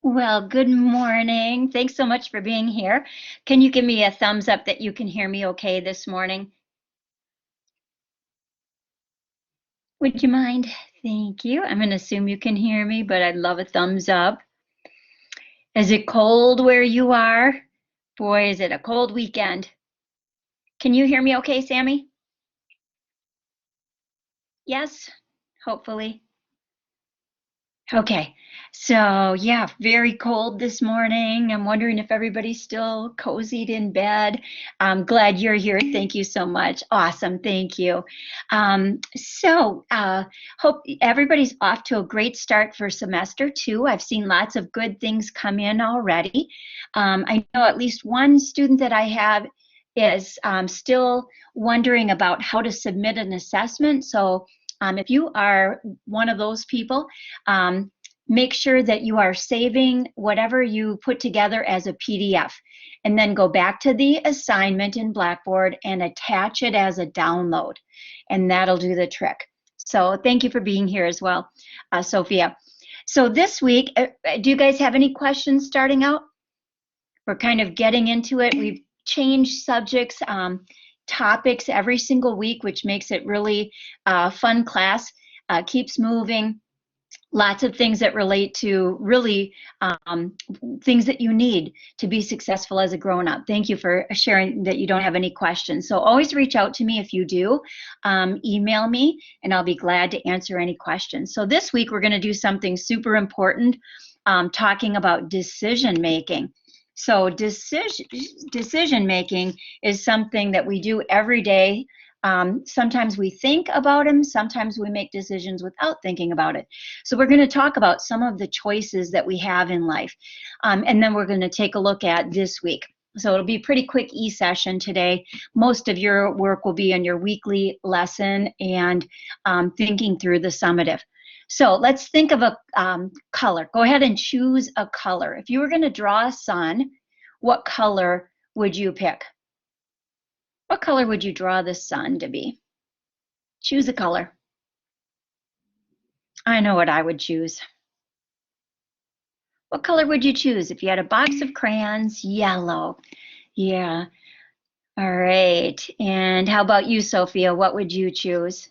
Well, good morning. Thanks so much for being here. Can you give me a thumbs up that you can hear me okay this morning? Would you mind? Thank you. I'm going to assume you can hear me, but I'd love a thumbs up. Is it cold where you are? Boy, is it a cold weekend. Can you hear me okay, Sammy? Yes, hopefully. Okay, so yeah, very cold this morning. I'm wondering if everybody's still cozied in bed. I'm glad you're here. Thank you so much. Awesome, thank you. Hope everybody's off to a great start for semester two. I've seen lots of good things come in already. I know at least one student that I have is still wondering about how to submit an assessment. So if you are one of those people, um, make sure that you are saving whatever you put together as a PDF and then go back to the assignment in Blackboard and attach it as a download, and that'll do the trick. So thank you for being here as well, Sophia. So this week, do you guys have any questions starting out? We're kind of getting into it. We've changed subjects, topics every single week, which makes it really fun class, keeps moving. Lots of things that relate to really things that you need to be successful as a grown-up. Thank you for sharing that you don't have any questions. So always reach out to me if you do. Email me and I'll be glad to answer any questions. So this week we're going to do something super important, talking about decision making. So decision making is something that we do every day. Sometimes we think about them, sometimes we make decisions without thinking about it. So we're going to talk about some of the choices that we have in life. And then we're going to take a look at this week. So it'll be a pretty quick e-session today. Most of your work will be on your weekly lesson and thinking through the summative. So let's think of a color. Go ahead and choose a color. If you were going to draw a sun, what color would you pick? What color would you draw the sun to be? Choose a color. I know what I would choose. What color would you choose if you had a box of crayons? Yellow. Yeah. All right. And how about you, Sophia? What would you choose?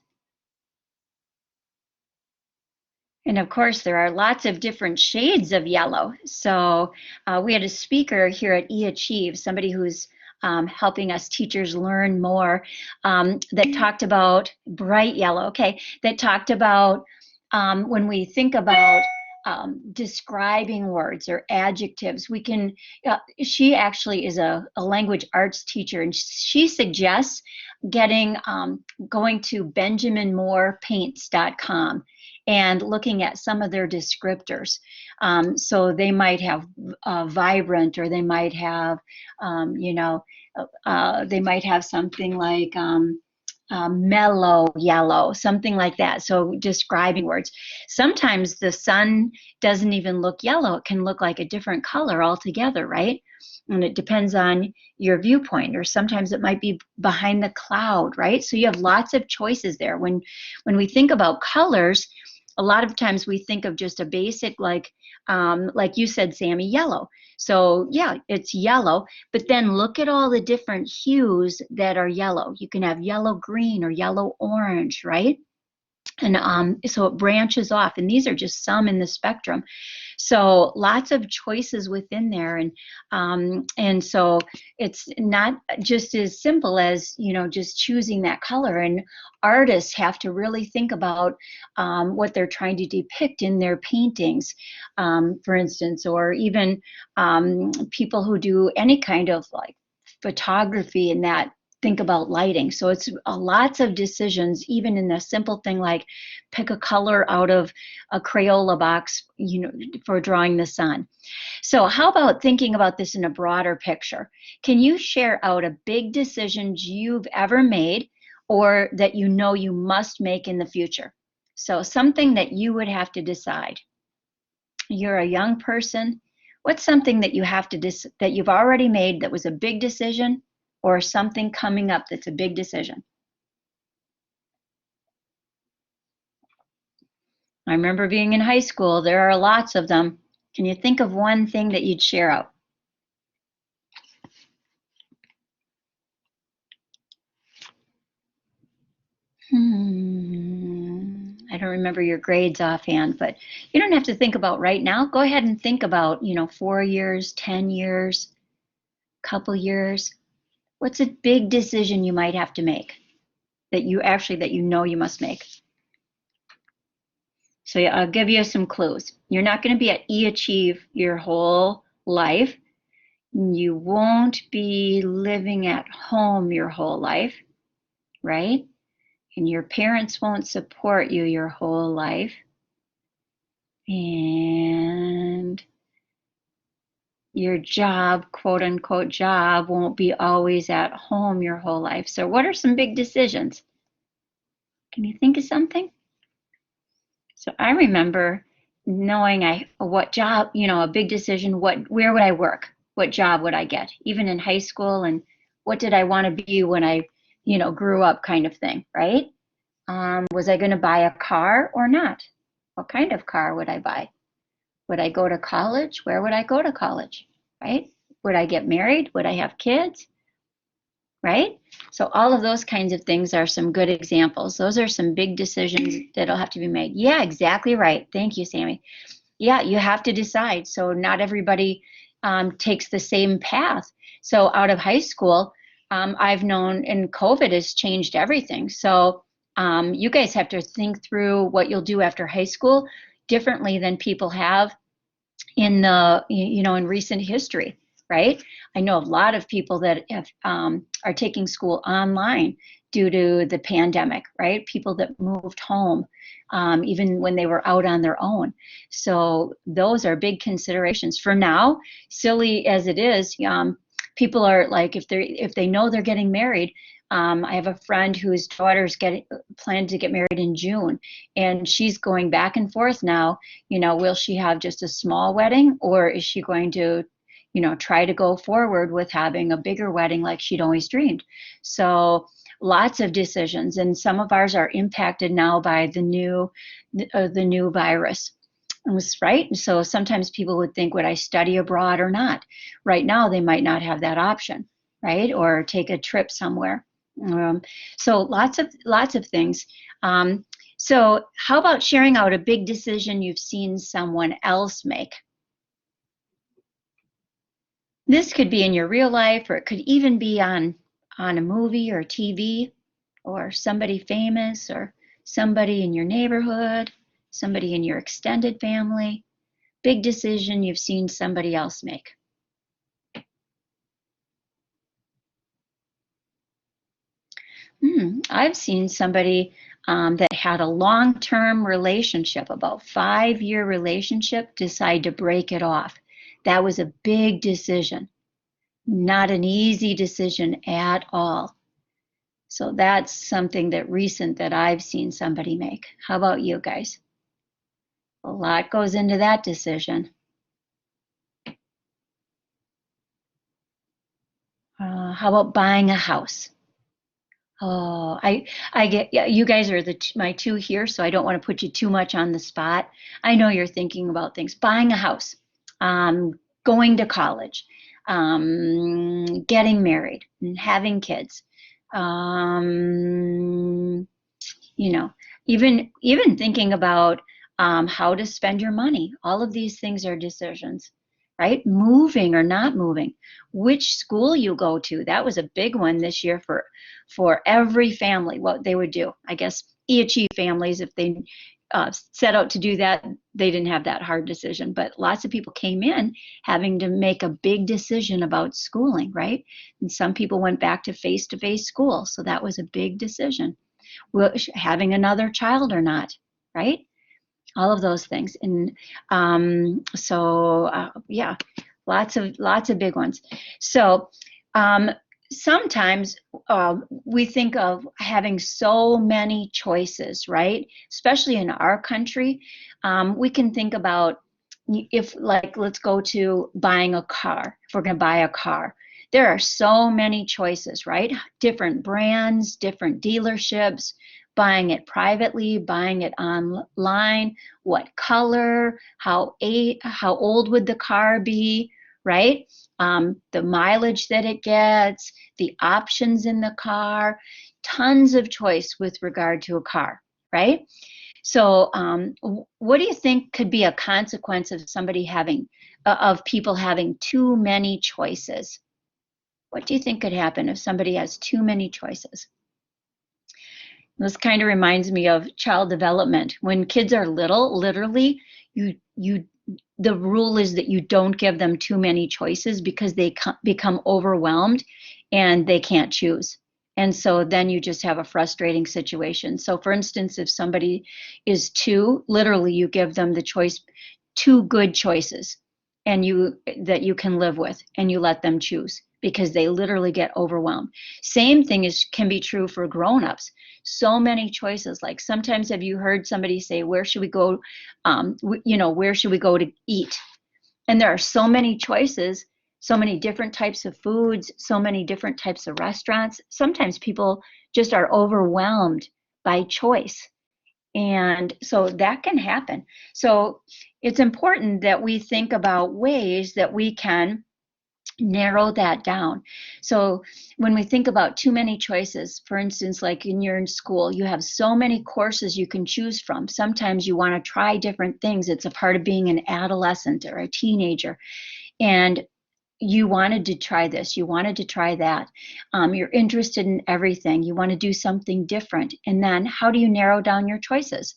And of course, there are lots of different shades of yellow. So we had a speaker here at eAchieve, somebody who's helping us teachers learn more, that talked about bright yellow, okay, that talked about when we think about describing words or adjectives, we can, she actually is a language arts teacher, and she suggests going to benjaminmoorepaints.com and looking at some of their descriptors. So they might have vibrant, or they might have, they might have something like mellow yellow, something like that. So describing words. Sometimes the sun doesn't even look yellow. It can look like a different color altogether, right? And it depends on your viewpoint, or sometimes it might be behind the cloud, right? So you have lots of choices there. When we think about colors, a lot of times we think of just a basic, like you said, Sammy, yellow. So yeah, it's yellow, but then look at all the different hues that are yellow. You can have yellow green or yellow orange, right? And so it branches off, and these are just some in the spectrum. So lots of choices within there, and so it's not just as simple as just choosing that color. And artists have to really think about what they're trying to depict in their paintings, for instance, or even people who do any kind of like photography and that think about lighting. So it's lots of decisions, even in the simple thing like pick a color out of a Crayola box, for drawing the sun. So how about thinking about this in a broader picture? Can you share out a big decision you've ever made, or that you know you must make in the future? So something that you would have to decide. You're a young person. What's something that you have to that you've already made that was a big decision, or something coming up that's a big decision? I remember being in high school. There are lots of them. Can you think of one thing that you'd share out? I don't remember your grades offhand, but you don't have to think about right now. Go ahead and think about, 4 years, 10 years, couple years. What's a big decision you might have to make that you know you must make? So I'll give you some clues. You're not going to be at Achieve your whole life. You won't be living at home your whole life, right? And your parents won't support you your whole life. And your job, quote unquote job, won't be always at home your whole life. So what are some big decisions? Can you think of something? So I remember knowing what job, a big decision, where would I work? What job would I get? Even in high school, and what did I want to be when I, grew up, kind of thing, right? Was I going to buy a car or not? What kind of car would I buy? Would I go to college? Where would I go to college, right? Would I get married? Would I have kids, right? So all of those kinds of things are some good examples. Those are some big decisions that'll have to be made. Yeah, exactly right. Thank you, Sammy. Yeah, you have to decide. So not everybody takes the same path. So out of high school, I've known, and COVID has changed everything. So you guys have to think through what you'll do after high school differently than people have in in recent history, right? I know a lot of people that are taking school online due to the pandemic, right? People that moved home even when they were out on their own. So those are big considerations. For now, silly as it is, people are like, if they know they're getting married. I have a friend whose daughter's planned to get married in June, and she's going back and forth now. Will she have just a small wedding, or is she going to, try to go forward with having a bigger wedding like she'd always dreamed? So lots of decisions, and some of ours are impacted now by the new virus. Right? So sometimes people would think, would I study abroad or not? Right now, they might not have that option, right? Or take a trip somewhere. So lots of things. So how about sharing out a big decision you've seen someone else make? This could be in your real life, or it could even be on a movie or TV, or somebody famous, or somebody in your neighborhood, somebody in your extended family. Big decision you've seen somebody else make. I've seen somebody that had a long-term relationship, about 5-year relationship, decide to break it off. That was a big decision, not an easy decision at all. So that's something recent that I've seen somebody make. How about you guys? A lot goes into that decision. How about buying a house? Oh, I get, yeah, you guys are my two here, so I don't want to put you too much on the spot. I know you're thinking about things. Buying a house, going to college, getting married, and having kids. Um, you know, even thinking about how to spend your money. All of these things are decisions, right? Moving or not moving, which school you go to. That was a big one this year for every family. What they would do, I guess, EHE families, if they set out to do that, they didn't have that hard decision. But lots of people came in having to make a big decision about schooling, right? And some people went back to face-to-face school, so that was a big decision. Having another child or not, right? All of those things. And yeah, lots of big ones. So sometimes we think of having so many choices, right? Especially in our country, we can think about, if, like, let's go to buying a car. If we're going to buy a car, there are so many choices, right? Different brands, different dealerships, buying it privately, buying it online, what color, how old would the car be, right? The mileage that it gets, the options in the car, tons of choice with regard to a car, right? So, what do you think could be a consequence of somebody having, of people having too many choices? What do you think could happen if somebody has too many choices? This kind of reminds me of child development. When kids are little, literally, you the rule is that you don't give them too many choices because they become overwhelmed and they can't choose. And so then you just have a frustrating situation. So for instance, if somebody is two, literally you give them the choice, two good choices and that you can live with, and you let them choose because they literally get overwhelmed. Same thing can be true for grown-ups. So many choices. Like sometimes, have you heard somebody say, where should we go, where should we go to eat? And there are so many choices, so many different types of foods, so many different types of restaurants. Sometimes people just are overwhelmed by choice. And so that can happen. So it's important that we think about ways that we can narrow that down. So when we think about too many choices, for instance, like you're in school, you have so many courses you can choose from. Sometimes you want to try different things. It's a part of being an adolescent or a teenager. And you wanted to try this, you wanted to try that. You're interested in everything. You want to do something different. And then how do you narrow down your choices?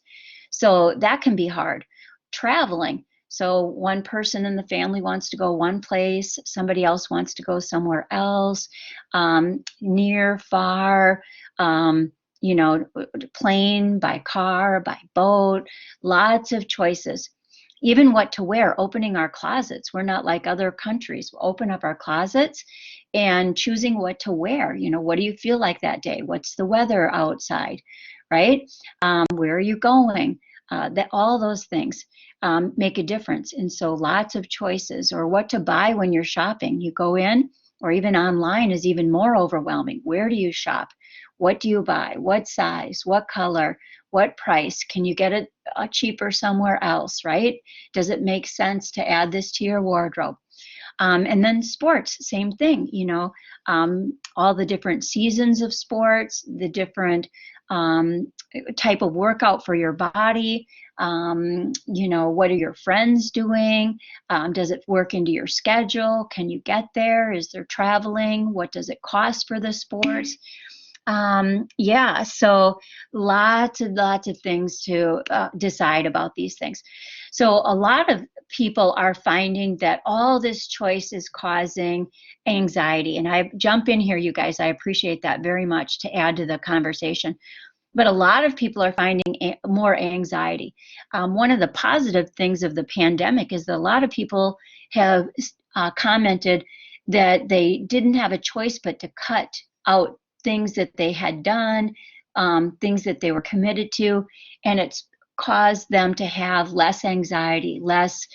So that can be hard. Traveling. So one person in the family wants to go one place, somebody else wants to go somewhere else, near, far, plane, by car, by boat, lots of choices. Even what to wear, opening our closets. We're not like other countries. We'll open up our closets and choosing what to wear. What do you feel like that day? What's the weather outside, right? Where are you going? All those things make a difference. And so lots of choices, or what to buy when you're shopping. You go in, or even online is even more overwhelming. Where do you shop? What do you buy? What size? What color? What price? Can you get it cheaper somewhere else, right? Does it make sense to add this to your wardrobe? And then sports, same thing, all the different seasons of sports, the different type of workout for your body. What are your friends doing? Does it work into your schedule? Can you get there? Is there traveling? What does it cost for the sports? So lots of things to decide about these things. So a lot of people are finding that all this choice is causing anxiety. And I jump in here, you guys, I appreciate that very much to add to the conversation. But a lot of people are finding more anxiety. One of the positive things of the pandemic is that a lot of people have commented that they didn't have a choice but to cut out things that they had done, things that they were committed to, and it's caused them to have less anxiety, less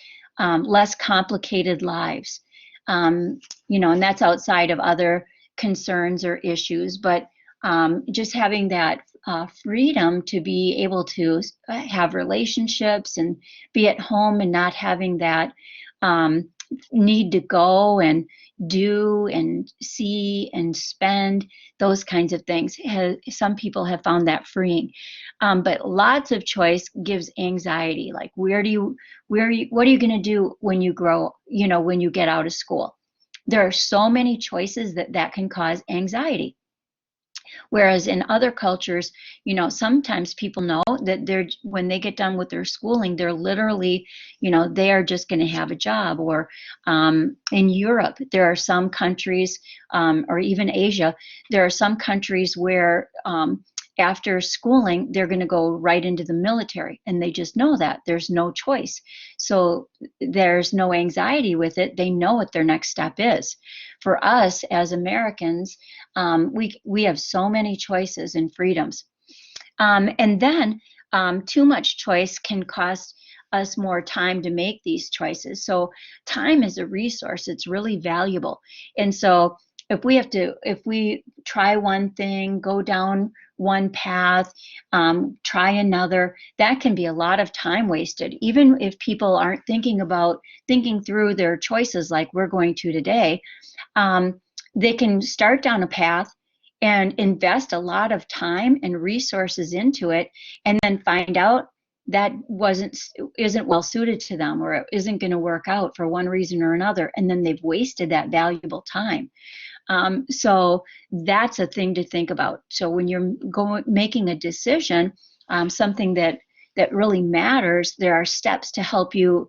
complicated lives. And that's outside of other concerns or issues, but just having that freedom to be able to have relationships and be at home and not having that need to go and do and see and spend, those kinds of things. Some people have found that freeing, but lots of choice gives anxiety. Like what are you going to do when you grow, when you get out of school? There are so many choices that can cause anxiety. Whereas in other cultures, sometimes people know that when they get done with their schooling, they're literally, they are just going to have a job. Or in Europe, there are some countries, or even Asia, there are some countries where after schooling, they're going to go right into the military, and they just know that there's no choice. So there's no anxiety with it. They know what their next step is. For us as Americans, we have so many choices and freedoms. And then too much choice can cost us more time to make these choices. So time is a resource. It's really valuable. And so if we try one thing, go down one path, try another. That can be a lot of time wasted, even if people aren't thinking through their choices like we're going to today. They can start down a path and invest a lot of time and resources into it, and then find out that isn't well suited to them, or it isn't going to work out for one reason or another, and then they've wasted that valuable time. So that's a thing to think about. So when you're making a decision, something that really matters, there are steps to help you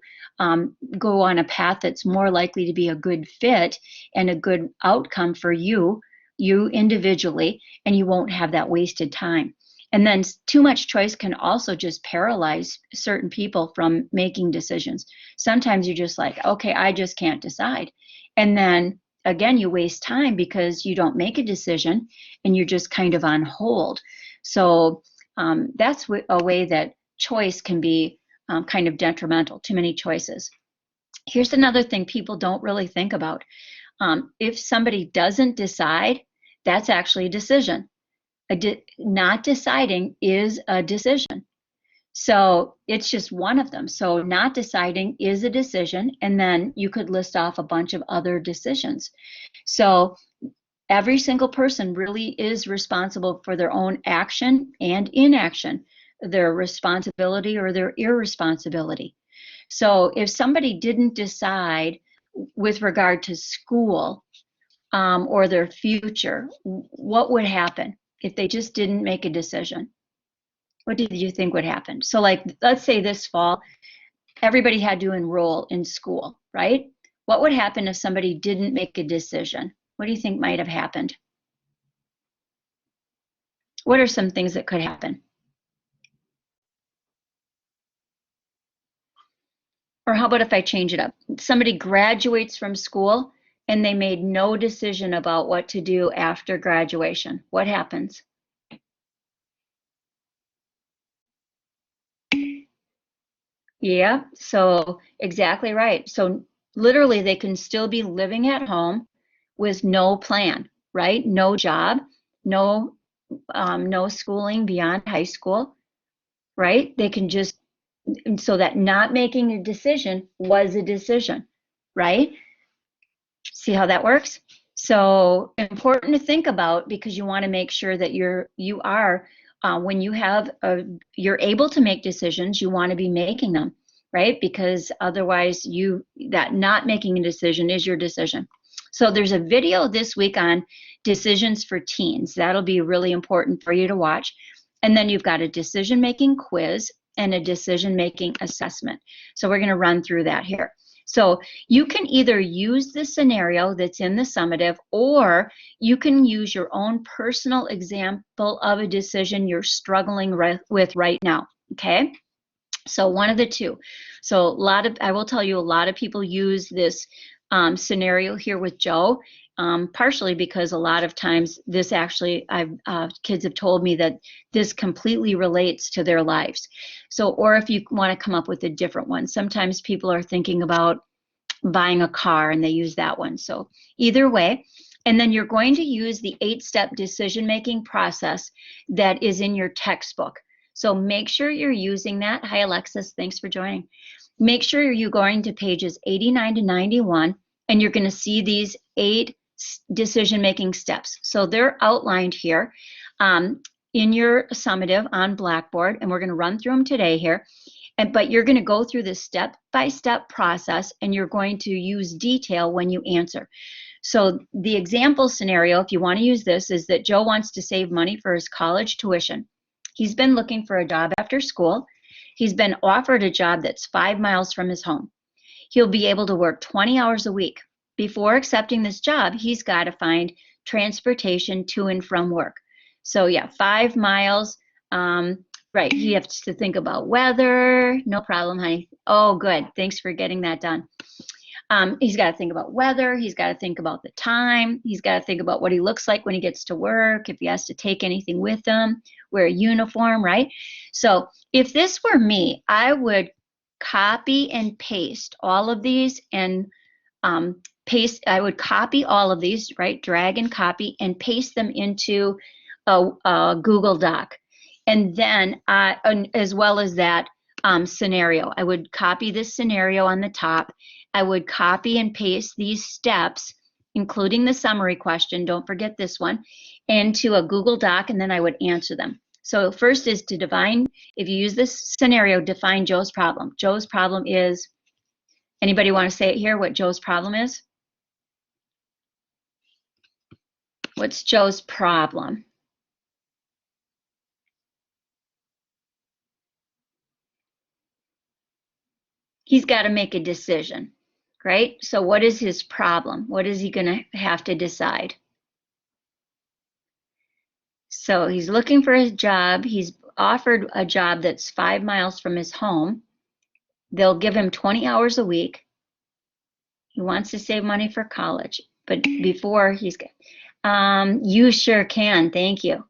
go on a path that's more likely to be a good fit and a good outcome for you individually, and you won't have that wasted time. And then too much choice can also just paralyze certain people from making decisions. Sometimes you're just like, okay, I just can't decide. And then again, you waste time because you don't make a decision and you're just kind of on hold. So that's a way that choice can be kind of detrimental, too many choices. Here's another thing people don't really think about. If somebody doesn't decide, that's actually a decision. Not deciding is a decision. So it's just one of them. So not deciding is a decision, and then you could list off a bunch of other decisions. So every single person really is responsible for their own action and inaction, their responsibility or their irresponsibility. So if somebody didn't decide with regard to school or their future, what would happen if they just didn't make a decision? What do you think would happen? So like, let's say this fall, everybody had to enroll in school, right? What would happen if somebody didn't make a decision? What do you think might have happened? What are some things that could happen? Or how about if I change it up? Somebody graduates from school and they made no decision about what to do after graduation. What happens? Yeah, so exactly right. So literally they can still be living at home with no plan, right? No job, no no schooling beyond high school, right? They can just, so that not making a decision was a decision, right? See how that works? So important to think about, because you want to make sure that you are when you're able to make decisions, you want to be making them, right? Because otherwise that not making a decision is your decision. So there's a video this week on decisions for teens. That'll be really important for you to watch. And then you've got a decision-making quiz and a decision-making assessment. So we're going to run through that here. So you can either use the scenario that's in the summative, or you can use your own personal example of a decision you're struggling with right now, okay? So one of the two. So I will tell you, a lot of people use this scenario here with Joe, partially because a lot of times this actually, kids have told me that this completely relates to their lives. So, or if you want to come up with a different one, sometimes people are thinking about buying a car and they use that one. So either way, and then you're going to use the 8-step decision-making process that is in your textbook. So make sure you're using that. Hi, Alexis, thanks for joining. Make sure you're going to pages 89 to 91, and you're going to see these 8 decision-making steps. So they're outlined here in your summative on Blackboard, and we're going to run through them today here. But you're going to go through this step-by-step process, and you're going to use detail when you answer. So the example scenario, if you want to use this, is that Joe wants to save money for his college tuition. He's been looking for a job after school. He's been offered a job that's 5 miles from his home. He'll be able to work 20 hours a week. Before accepting this job, he's got to find transportation to and from work. So yeah, 5 miles. Right, he has to think about weather. No problem, honey. Oh, good. Thanks for getting that done. He's got to think about weather. He's got to think about the time. He's got to think about what he looks like when he gets to work, if he has to take anything with him, wear a uniform, right? So if this were me, I would copy and paste all of these and I would copy all of these, right? Drag and copy and paste them into a Google Doc. And then, as well as that scenario, I would copy this scenario on the top. I would copy and paste these steps, including the summary question, don't forget this one, into a Google Doc, and then I would answer them. So first is to define, if you use this scenario, define Joe's problem. Joe's problem is, anybody want to say it here, what Joe's problem is? What's Joe's problem? He's got to make a decision, right? So what is his problem? What is he going to have to decide? So he's looking for a job. He's offered a job that's 5 miles from his home. They'll give him 20 hours a week. He wants to save money for college, but before he's, you sure can, thank you.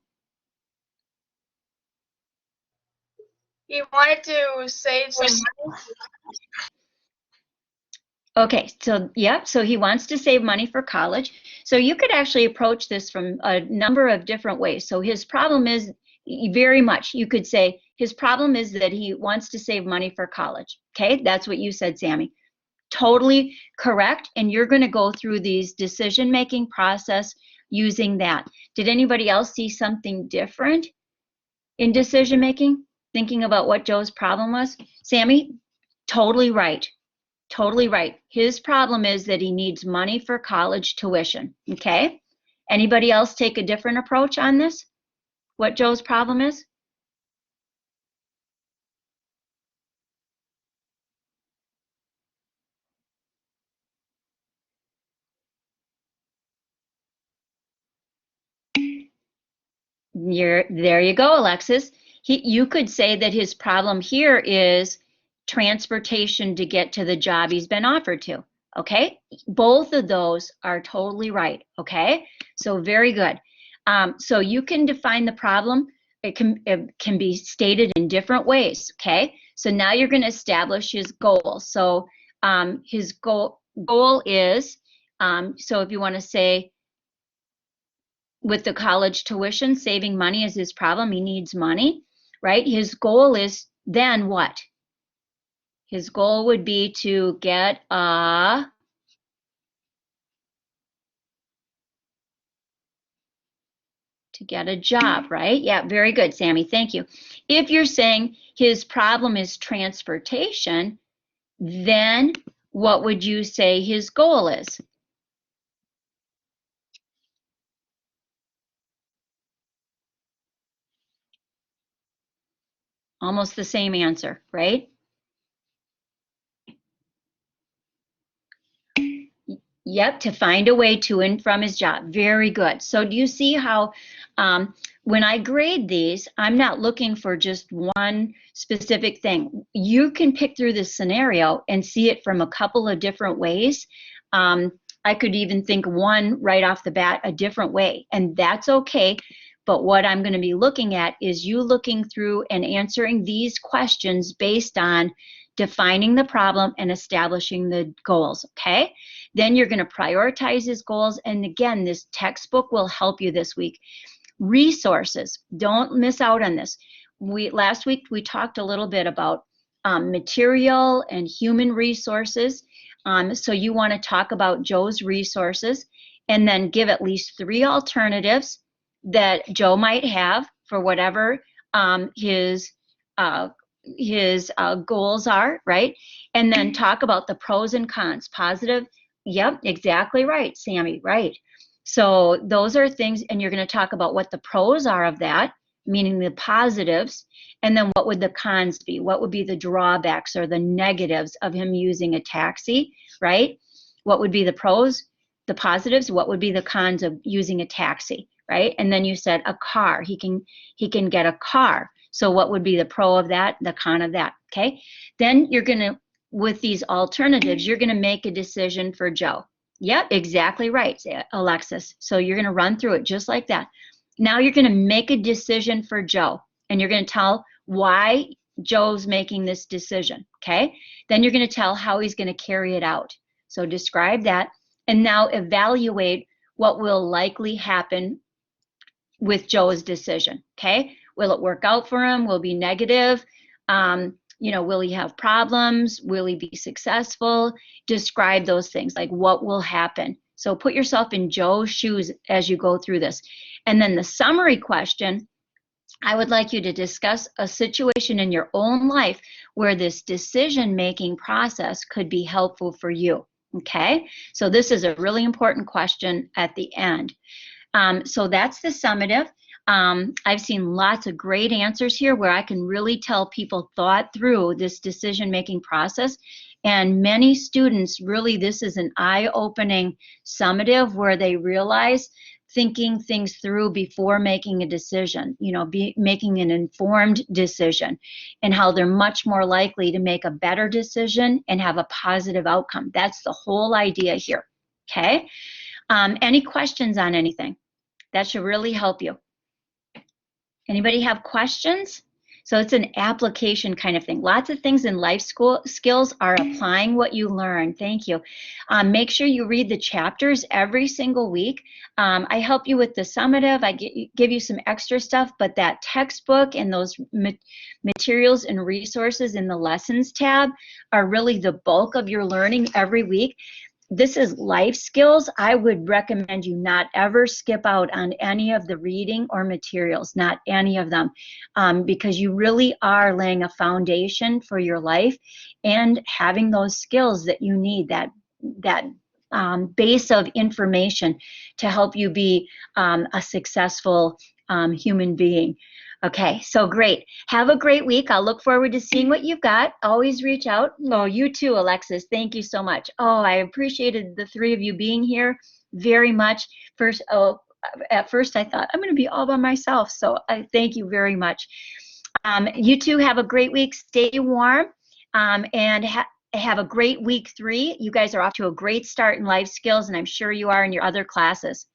He wanted to save some money. Okay, so yeah, so he wants to save money for college. So you could actually approach this from a number of different ways. So his problem is, very much, you could say his problem is that he wants to save money for college. Okay, that's what you said, Sammy. Totally correct. And you're going to go through these decision-making process using that. Did anybody else see something different in decision-making, thinking about what Joe's problem was? Sammy, totally right. Totally right. His problem is that he needs money for college tuition. Okay. Anybody else take a different approach on this? What Joe's problem is? There you go, Alexis. You could say that his problem here is transportation to get to the job he's been offered to. Okay, both of those are totally right. Okay, so very good. So you can define the problem. It can be stated in different ways. Okay, so now you're going to establish his goal. So his goal is, so if you want to say, with the college tuition, saving money is his problem. He needs money, right? His goal is then what? His goal would be to get a job, right? Yeah, very good, Sammy. Thank you. If you're saying his problem is transportation, then what would you say his goal is? Almost the same answer, right? Yep, to find a way to and from his job. Very good. So do you see how when I grade these, I'm not looking for just one specific thing. You can pick through this scenario and see it from a couple of different ways. I could even think one right off the bat a different way, and that's okay. But what I'm going to be looking at is you looking through and answering these questions based on defining the problem and establishing the goals, okay? Then you're going to prioritize his goals. And again, this textbook will help you this week. Resources, don't miss out on this. Last week we talked a little bit about material and human resources. So you want to talk about Joe's resources and then give at least 3 alternatives that Joe might have for whatever his goals are, right? And then talk about the pros and cons, positive. Yep, exactly right, Sammy, right. So those are things, and you're going to talk about what the pros are of that, meaning the positives, and then what would the cons be? What would be the drawbacks or the negatives of him using a taxi, right? What would be the pros, the positives? What would be the cons of using a taxi, right? And then you said a car. He can get a car. So what would be the pro of that, the con of that, okay? Then you're going to, with these alternatives, you're going to make a decision for Joe. Yep, exactly right, Alexis. So you're going to run through it just like that. Now you're going to make a decision for Joe, and you're going to tell why Joe's making this decision, okay? Then you're going to tell how he's going to carry it out. So describe that, and now evaluate what will likely happen with Joe's decision, okay? Will it work out for him? Will it be negative? Will he have problems? Will he be successful? Describe those things, like what will happen. So put yourself in Joe's shoes as you go through this. And then the summary question, I would like you to discuss a situation in your own life where this decision-making process could be helpful for you, okay? So this is a really important question at the end. So that's the summative. I've seen lots of great answers here where I can really tell people thought through this decision-making process. And many students, really, this is an eye-opening summative where they realize thinking things through before making a decision, making an informed decision, and how they're much more likely to make a better decision and have a positive outcome. That's the whole idea here, okay? Any questions on anything? That should really help you. Anybody have questions? So it's an application kind of thing. Lots of things in life skills are applying what you learn. Thank you. Make sure you read the chapters every single week. I help you with the summative. I give you some extra stuff, but that textbook and those materials and resources in the lessons tab are really the bulk of your learning every week. This is life skills. I would recommend you not ever skip out on any of the reading or materials, not any of them, because you really are laying a foundation for your life and having those skills that you need, that base of information to help you be a successful human being. Okay, so great. Have a great week. I'll look forward to seeing what you've got. Always reach out. Oh, you too, Alexis. Thank you so much. Oh, I appreciated the three of you being here very much. At first I thought I'm going to be all by myself, so I thank you very much. You two have a great week. Stay warm, and have a great week 3. You guys are off to a great start in life skills, and I'm sure you are in your other classes.